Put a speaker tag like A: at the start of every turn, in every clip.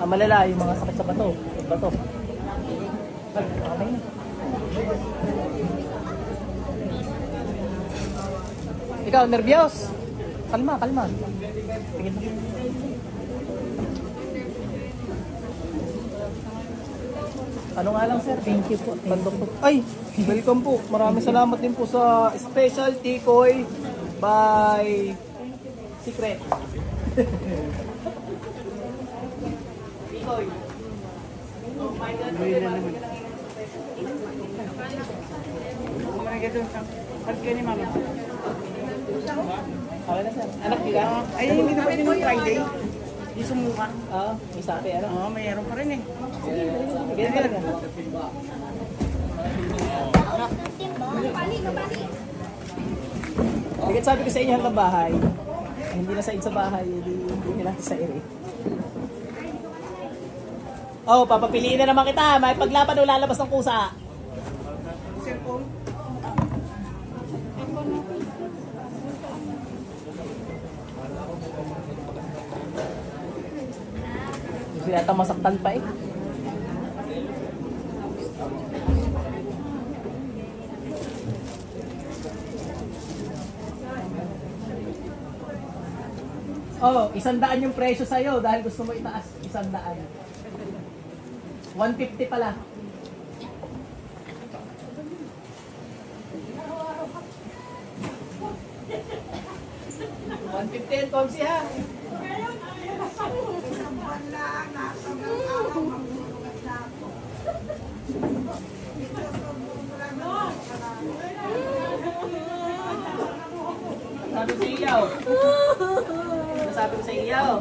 A: malala yung mga sakit sa bato. Bato. Okay na. Ikaw, nervyos? Kalma, kalma. Tingin mo. Ano nga lang sir? Thank you po. Ay, welcome po. Maraming salamat din po sa special tikoy by Secret. Tikoy. Oh my God.
B: Kumain ka doon. Pag kayo ni mama.
A: Okay na sir. Anak nila?
B: Ay, hindi na pwede ng Friday. Di sumuka.
A: May sabi ano?
B: Oo, mayroon pa rin eh.
A: Sige talaga. Sige, sabi ko sa inyo hanggang bahay. Hindi na sa bahay, hindi na sa ere. Oh, papapiliin na naman kita. May paglaban o lalabas ng kusa.
B: Cellphone.
A: Gusto yata masaktan pa eh. Oh, 100 yung presyo sa'yo dahil gusto mo itaas 100. 150 pala. 150 and Tomsi ha. Sabi sa iyaw. Sabi ko sa iyaw.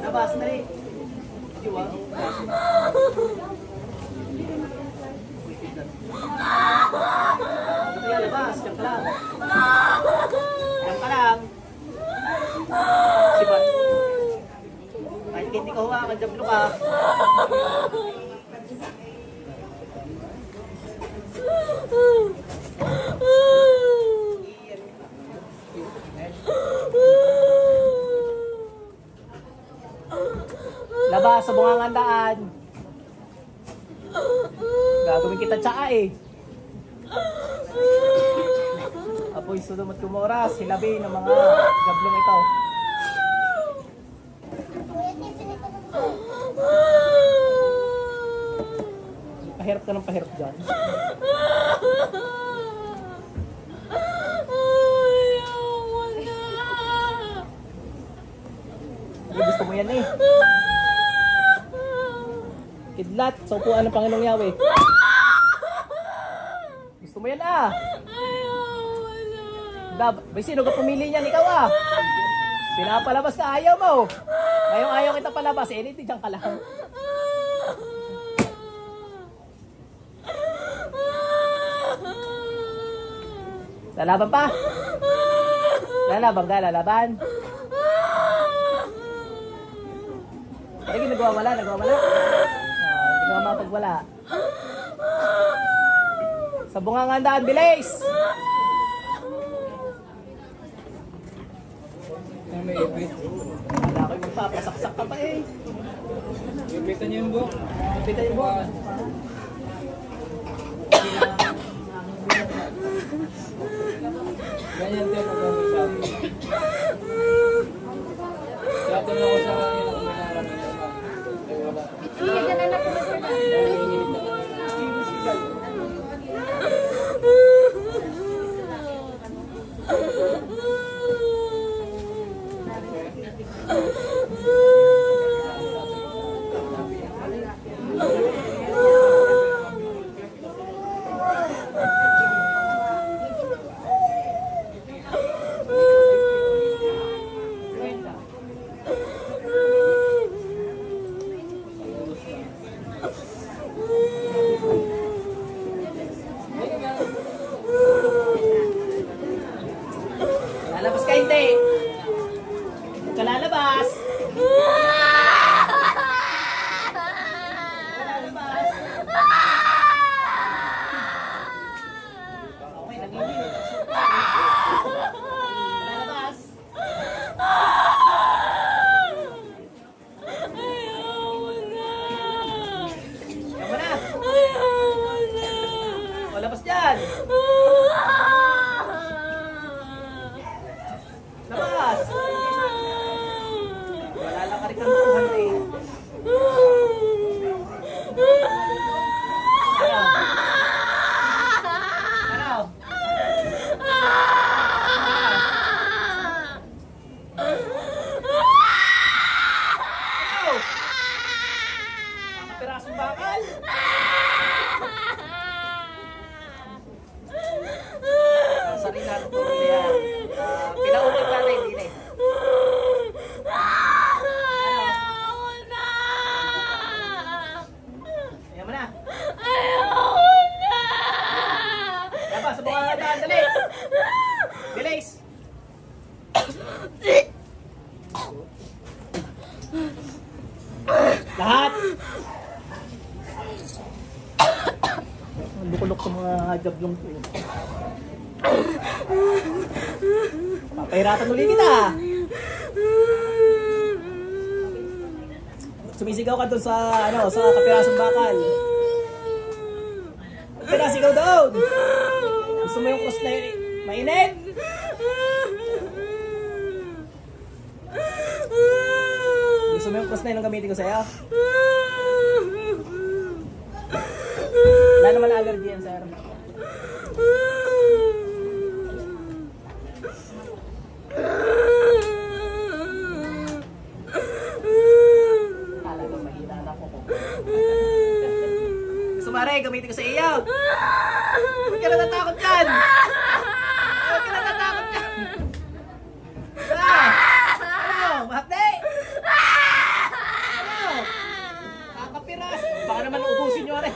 A: Labas na rin. Diwa. Kaya labas. Diyan ka lang. Diyan ka lang. Diba? Kahit hindi ka huwa, kadablo ka. Labas sa bungangandaan. Gagawin kita tsaa eh. Apoy sunod at kumoras, hilabi ng mga gablong ito. Pahirap ka ng pahirap dyan. Gusto mo yan eh. Kidlat, sa upuan ng Panginoong Yahweh. Gusto mo yan ah. Bay, sino ka pumili niyan? Ikaw ah. Pinapalabas ka, ayaw mo. Ngayong ayaw kita palabas, eh, hindi dyan ka lang. Lalaban pa? Lalaban ka, lalaban? Ay, nagwawala. Hindi ka mapagwala. Sa bungangandaan, bilis!
C: May ipit.
A: Wala ko yung magpapasaksak ka pa eh.
C: Ipitan niyo yung buhok.
A: Ipitan yung buhok.
C: Ganyan din ako sa akin. Trato na ako sa kanila kung may nararamdaman. Ay wala.
D: Sige, ganun na po sir.
C: Nanginginig na kami.
A: Lahat! Ang bukulok sa mga jablong ko. Papahiratan ulit kita. Sumisigaw ka doon sa, sa kapirasong bakal. Pinasigaw doon. Gusto mo yung cross na yun? Mainit? Gusto mo yung cross na yun ang gamitin ko sa'yo? Wala naman allergy yan, sir. Talagang mahina na ako ko. Gusto mo rin, gamitin ko sa iyo. Huwag ka na natakot dyan. Huwag ka na natakot dyan. Ano? Mahapde? Ano? Kakapiras. Baka naman ubusin nyo rin.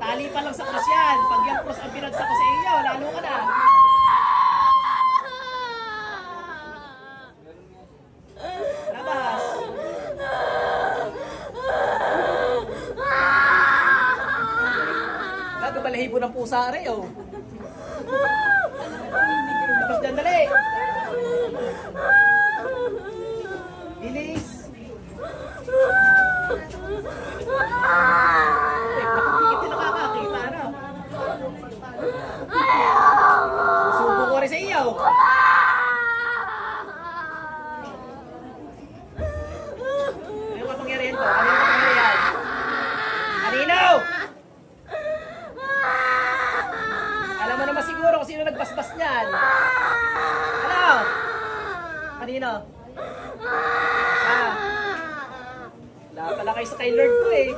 A: Tali pa lang sa cross yan. Pag yung cross ang pinagsa ko sa iyo, lalo ka na. Labas. Gagabalahibo ng pusa rin, oh. Labas dyan, dali. Bilis. Susubo ko rin sa iyo. Ano yung kapangyarihan ko? Ano yung kapangyarihan? Kanino? Alam mo naman siguro kung sino nagbasbas niyan. Ano? Kanino? Wala pala kayo sa kay Lord ko eh.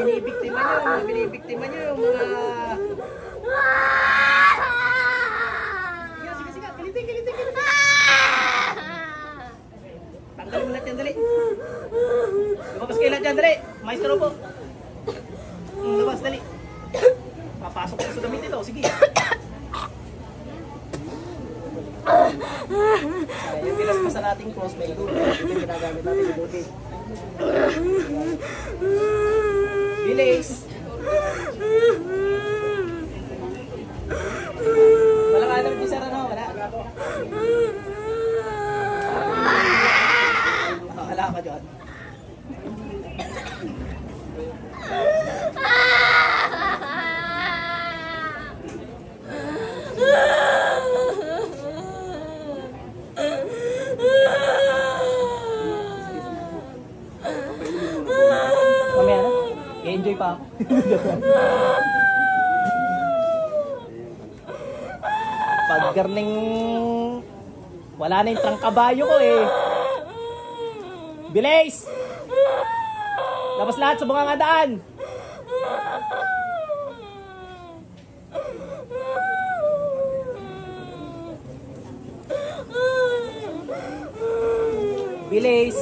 A: Binibiktima nyo yung mga... Sige, kaliting. Tanggalin mo lahat yan, dali. Lumabas kayo lahat yan, dali. Maestro po. Lumabas, dali. Papasok ko sa damit ito, sige. Yung pinaspasan nating cross may dulo. Yung ginagamit natin yung buti. Bilis! Wala ka alam, sir, ano? Wala. Wala ka dyan. Mamaya na. I-enjoy pa ako. Pag garning wala na yung trangkabayo ko eh. Bilis! Labas lahat sa bungangadaan. Bilis!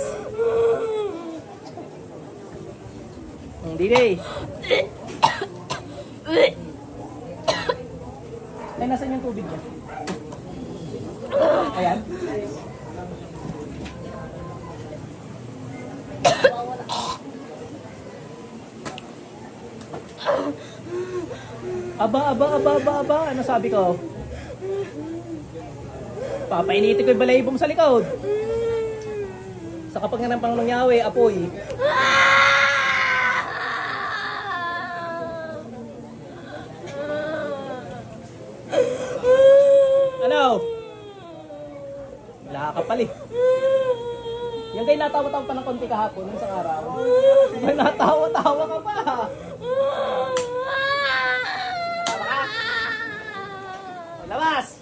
A: Hindi. Ay, nasan yung tubig niya? Ayan. Aba. Ano sabi ko? Papainitin ko yung balahibo mo sa likod. Sa kapag nga ng Panginoong Yahweh, apoy. Ano? Wala ka pala eh. Yung kayo natawa-tawa pa ng konti kahapon, nung isang araw. May natawa-tawa ka pa. Labas!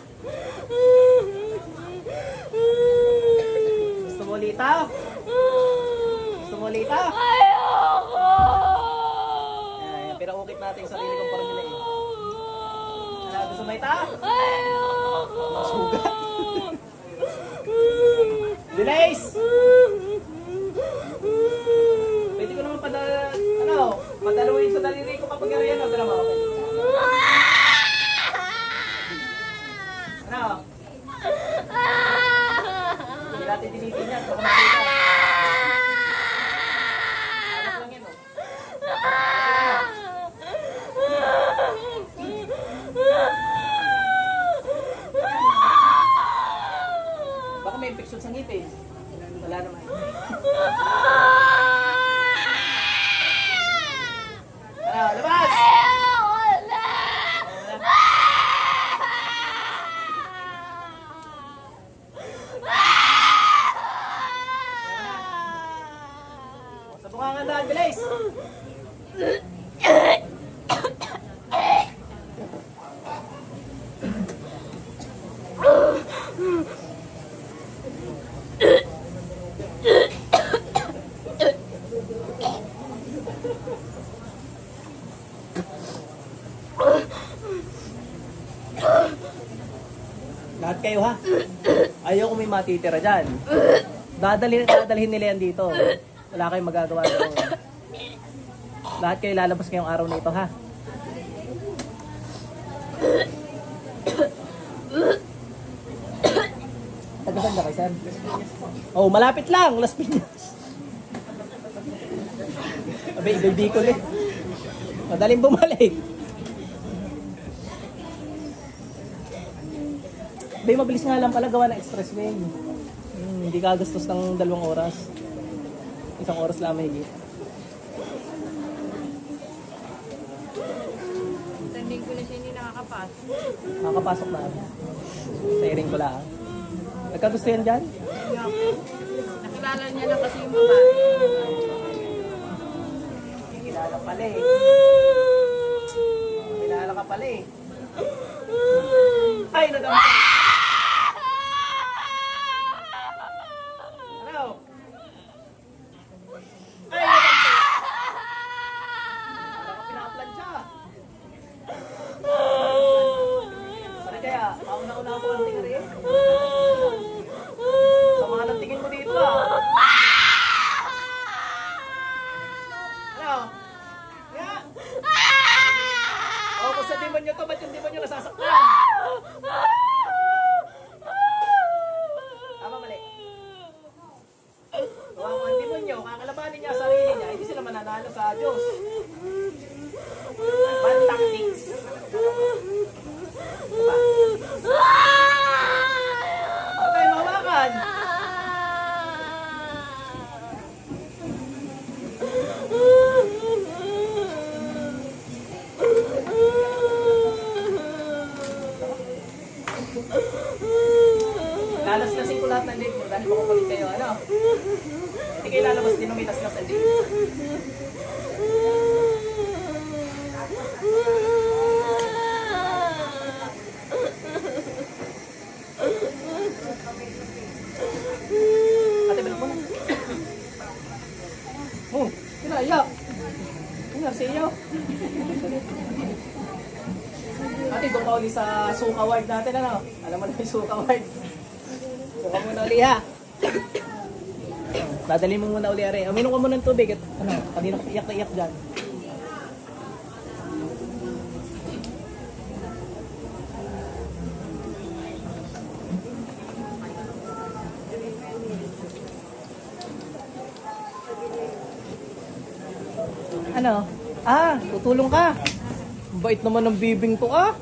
A: Gusto mo litaw? Gusto mo litaw?
D: Ayoko!
A: Ayan, pinaukit natin yung sarili kong formula eh. Ano, gusto mo litaw?
D: Ayoko!
A: Sugat! Bilis! makapangyarihan. Ito naman, okay. Ano? Hindi natin dinitin yan. Baka makita. Anak lang yan, oh. Baka may infection sa ngipin. Wala naman. Ano, labas! Sa bungangan daan, bilis! Lahat kayo ha. Ayaw ko may matitira dyan. Dadalhin nila yan dito. Wala kayong magagawa doon. Lahat kayo lalabas ngayong araw na ito ha. Tagasan ka kay sir? Oh, malapit lang. Las Piñas. Abay, Bicol eh. Madaling bumalik. Bay, mabilis nga lang pala gawa ng expressway. Hindi kagastos ng 2 oras. 1 oras lang may higit.
D: Tanding ko na siya hindi nakakapasok.
A: Nakakapasok na. Sairing ko lang. Nagkagusto yan dyan?
D: Nakilala niya lang kasi yung babae.
A: Kilala pala eh. Kilala ka pala eh. Ay, nagkamay. Ano? Ay, nagkamay. Wala ka pinaka-plancha. Sorry kaya, mauna-una ako ang tingin rin. Sama ng tingin mo dito ah. Ano? Yeah. Oh, kung sa demonyo to, ba't yung demonyo nasasaktan? Tama, mali. Kawawa ang demonyo, kakalabanin niya ang sarili niya, hindi sila mananalo sa Diyos. Bad tactics. Diba? Huwag tayo mahawakan. Lalaslasin ko lahat ng leg mo dahil makukulit kayo, ano? Hindi kayo lalabas din ng may laslas ang leg. Ate, balik mo na. Oh, kinaya. Ano, sa iyo? Ate, doon ka ulit sa Suka Ward natin, ano? Alam mo na yung Suka Ward. Suka muna uli ha. Dadali mo muna uli are. Uminom ka muna ng tubig at ano, kanina iyak na iyak dyan. Ano? Ah, tutulong ka. Bait naman ng bibing to ah.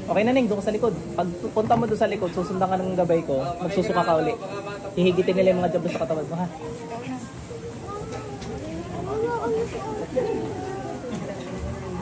A: Okay na Ning, doon ka sa likod. Pag punta mo doon sa likod, susundan ka ng gabay ko, magsusuka ka uli. Hihigitin nila yung mga jablo sa katawan mo ha.